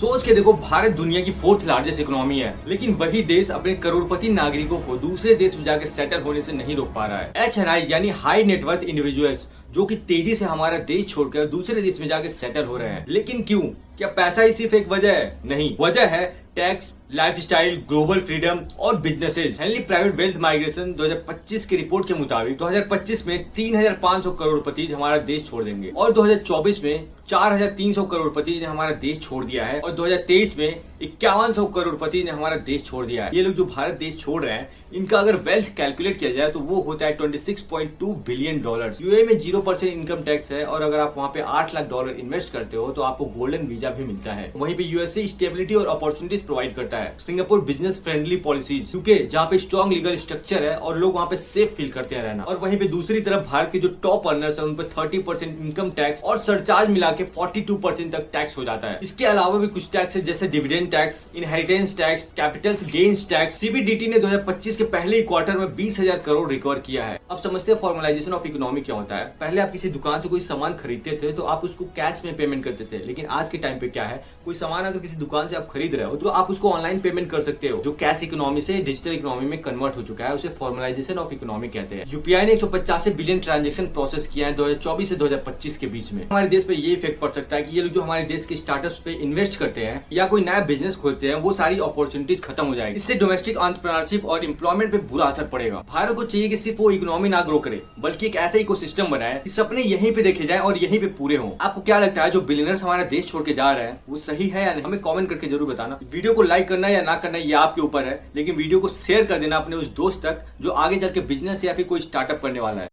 सोच के देखो, भारत दुनिया की 4th लार्जेस्ट इकोनॉमी है, लेकिन वही देश अपने करोड़पति नागरिकों को दूसरे देश में जाकर सेटल होने से नहीं रोक पा रहा है। HNI यानी हाई नेटवर्थ इंडिविजुअल्स, जो कि तेजी से हमारा देश छोड़कर दूसरे देश में जाकर सेटल हो रहे हैं। लेकिन क्यों? क्या पैसा ही सिर्फ एक वजह है? नहीं, वजह है टैक्स, लाइफस्टाइल, ग्लोबल फ्रीडम और businesses. Henley private wealth migration 2025 की रिपोर्ट के मुताबिक 2025 में 3,500 करोड़पति हमारा देश छोड़ देंगे और 2024 में 4,300 करोड़पति ने हमारा देश छोड़ दिया है और 2023 में 5,100 करोड़पति ने हमारा देश छोड़ दिया है। ये लोग जो भारत देश छोड़ रहे हैं, इनका अगर वेल्थ कैलकुलेट किया जाए तो वो होता है $26.2 बिलियन। यूएई में 0% इनकम टैक्स है और अगर आप वहाँ पे $8 लाख इन्वेस्ट करते हो तो आपको गोल्डन वीजा भी मिलता है। वहीं पे यूएसए स्टेबिलिटी और अपॉर्चुनिटीज प्रोवाइड करता है। सिंगापुर बिजनेस फ्रेंडली पॉलिसीज, क्योंकि जहाँ पे स्ट्रॉन्ग लीगल स्ट्रक्चर है और लोग वहाँ पे सेफ फील करते हैं रहना। और वहीं पे दूसरी तरफ भारत के जो टॉप अर्नर्स है उन पे 30% इनकम टैक्स और सरचार्ज मिला के 42% तक टैक्स हो जाता है। इसके अलावा भी कुछ टैक्स है, जैसे dividend tax, inheritance tax, capital gains tax. CBDT ने 2025 के पहले क्वार्टर में 20,000 करोड़ रिकवर किया है। अब समझते हैं फॉर्मलाइजेशन ऑफ इकोनॉमी क्या होता है। पहले आप किसी दुकान से कोई सामान खरीदते थे तो आप उसको कैश में पेमेंट करते थे, लेकिन आज के टाइम पे क्या है, कोई सामान अगर किसी दुकान से आप खरीद रहे हो तो आप उसको ऑनलाइन पेमेंट कर सकते हो, जो कैश इकोनॉमी से डिजिटल इकोनॉमी में कन्वर्ट हो चुका है। उसे फॉर्मलाइजेशन ऑफ इकोनॉमी कहते हैं। यूपीआई ने 185 बिलियन ट्रांजेक्शन प्रोसेस किया है 2024 से 2025 के बीच में। हमारे देश पे ये इफेक्ट पड़ सकता है कि ये लोग जो हमारे देश के स्टार्टअप्स पे इन्वेस्ट करते हैं या कोई नया बिजनेस खोलते हैं, वो सारी अपॉर्चुनिटीज खत्म हो जाएगी। इससे डोमेस्टिक एंटरप्रेन्योरशिप और एम्प्लॉयमेंट पे बुरा असर पड़ेगा। भारत को चाहिए कि सिर्फ वो इकोनॉमी ना ग्रो करे, बल्कि एक ऐसा इकोसिस्टम बनाए कि सपने यहीं पे देखे जाए और यहीं पे पूरे हों। आपको क्या लगता है, जो बिलियनर्स हमारा देश छोड़ के जा रहे हैं वो सही है या नहीं? हमें कमेंट करके जरूर बताना। वीडियो को लाइक करना या ना करना ये आपके ऊपर है, लेकिन वीडियो को शेयर कर देना अपने उस दोस्त तक जो आगे चल के बिजनेस या फिर कोई स्टार्टअप करने वाला है।